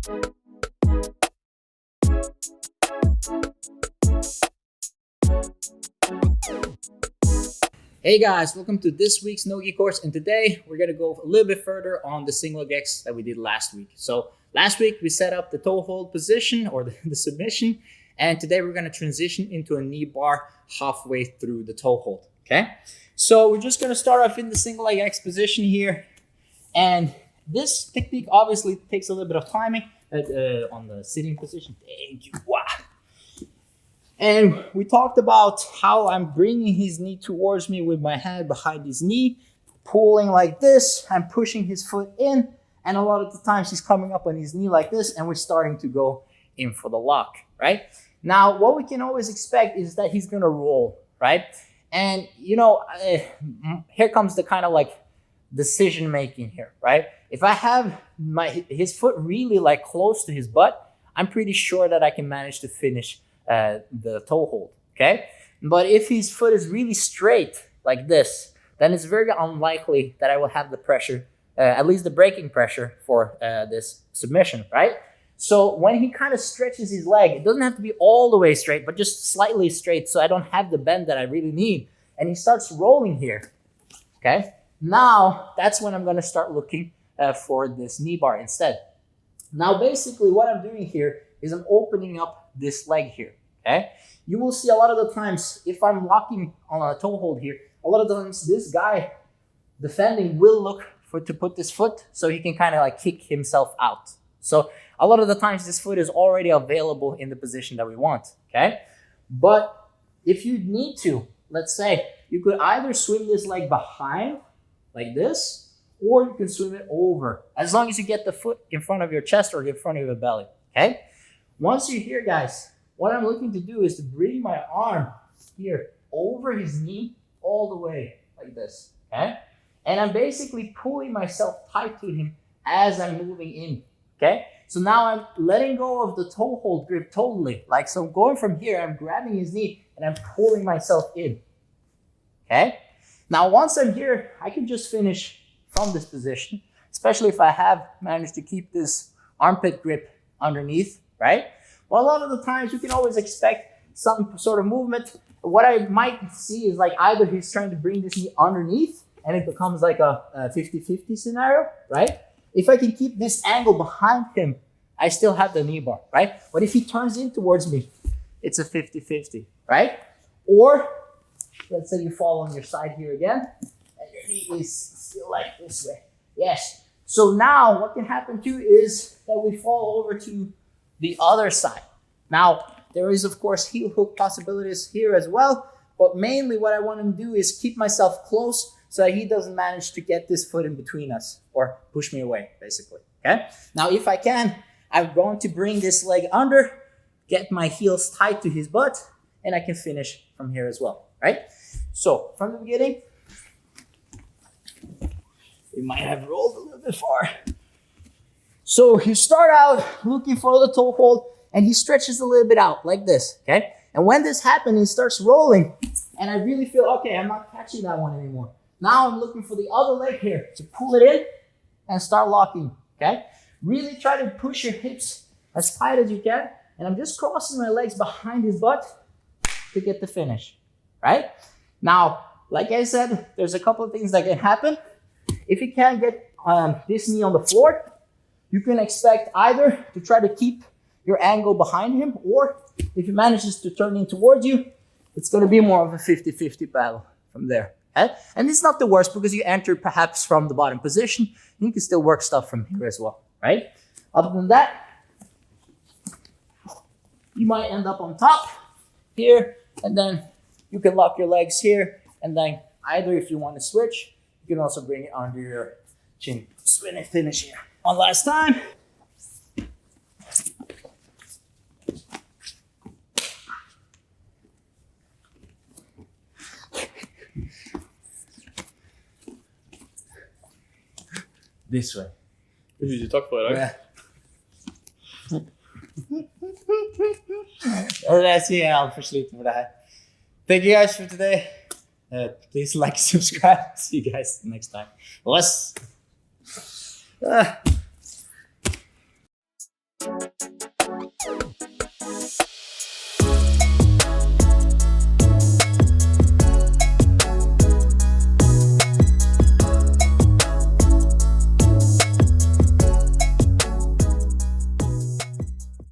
Hey guys, welcome to this week's Nogi course, and today we're going to go a little bit further on the single leg X that we did last week. So last week we set up the toe hold position or the submission, and today we're going to transition into a knee bar halfway through the toe hold, okay? So we're just going to start off in the single leg X position here, and this technique obviously takes a little bit of timing on the sitting position. Thank you. Wow. And we talked about how I'm bringing his knee towards me with my hand behind his knee, pulling like this. I'm pushing his foot in, and a lot of the times he's coming up on his knee like this, and we're starting to go in for the lock, right? Now, what we can always expect is that he's going to roll, right? And, you know, here comes the kind of like decision making here, right? If I have his foot really like close to his butt, I'm pretty sure that I can manage to finish the toe hold, okay? But if his foot is really straight like this, then it's very unlikely that I will have the pressure, at least the braking pressure for this submission, right? So when he kind of stretches his leg, it doesn't have to be all the way straight, but just slightly straight so I don't have the bend that I really need. And he starts rolling here, okay? Now, that's when I'm going to start looking for this knee bar instead. Now, basically what I'm doing here is I'm opening up this leg here, okay? You will see a lot of the times, if I'm locking on a toe hold here, a lot of the times this guy defending will look to put this foot so he can kind of like kick himself out. So a lot of the times this foot is already available in the position that we want, okay? But if you need to, let's say, you could either swing this leg behind like this, or you can swing it over, as long as you get the foot in front of your chest or in front of your belly, okay? Once you're here, guys, what I'm looking to do is to bring my arm here over his knee all the way like this, okay? And I'm basically pulling myself tight to him as I'm moving in, okay? So now I'm letting go of the toe hold grip totally. Like, so going from here, I'm grabbing his knee and I'm pulling myself in, okay? Now, once I'm here, I can just finish from this position, especially if I have managed to keep this armpit grip underneath, right? Well, a lot of the times you can always expect some sort of movement. What I might see is like either he's trying to bring this knee underneath and it becomes like a 50-50 scenario, right? If I can keep this angle behind him, I still have the knee bar, right? But if he turns in towards me, it's a 50-50, right? Or let's say you fall on your side here again and your knee is still like this way. Yes. So now what can happen too is that we fall over to the other side. Now, there is, of course, heel hook possibilities here as well, but mainly what I want to do is keep myself close so that he doesn't manage to get this foot in between us or push me away, basically, okay? Now, if I can, I'm going to bring this leg under, get my heels tight to his butt, and I can finish from here as well, right? So, from the beginning, we might have rolled a little bit far. So you start out looking for the toe hold, and he stretches a little bit out like this, okay? And when this happens, he starts rolling, and I really feel, okay, I'm not catching that one anymore. Now I'm looking for the other leg here to pull it in and start locking, okay? Really try to push your hips as tight as you can, and I'm just crossing my legs behind his butt to get the finish, right? Now, like I said, there's a couple of things that can happen. If you can't get this knee on the floor, you can expect either to try to keep your angle behind him, or if he manages to turn in towards you, it's going to be more of a 50-50 battle from there. Okay? And it's not the worst because you entered perhaps from the bottom position. You can still work stuff from here as well, right? Other than that, you might end up on top here, and then you can lock your legs here, and then either if you want to switch, you can also bring it under your chin. Swing and finish here. One last time. This way. Du takk for i dag. Jeg sier jeg er altfor sliten for det her. Thank you guys for today. Please like, subscribe. See you guys next time. Let's...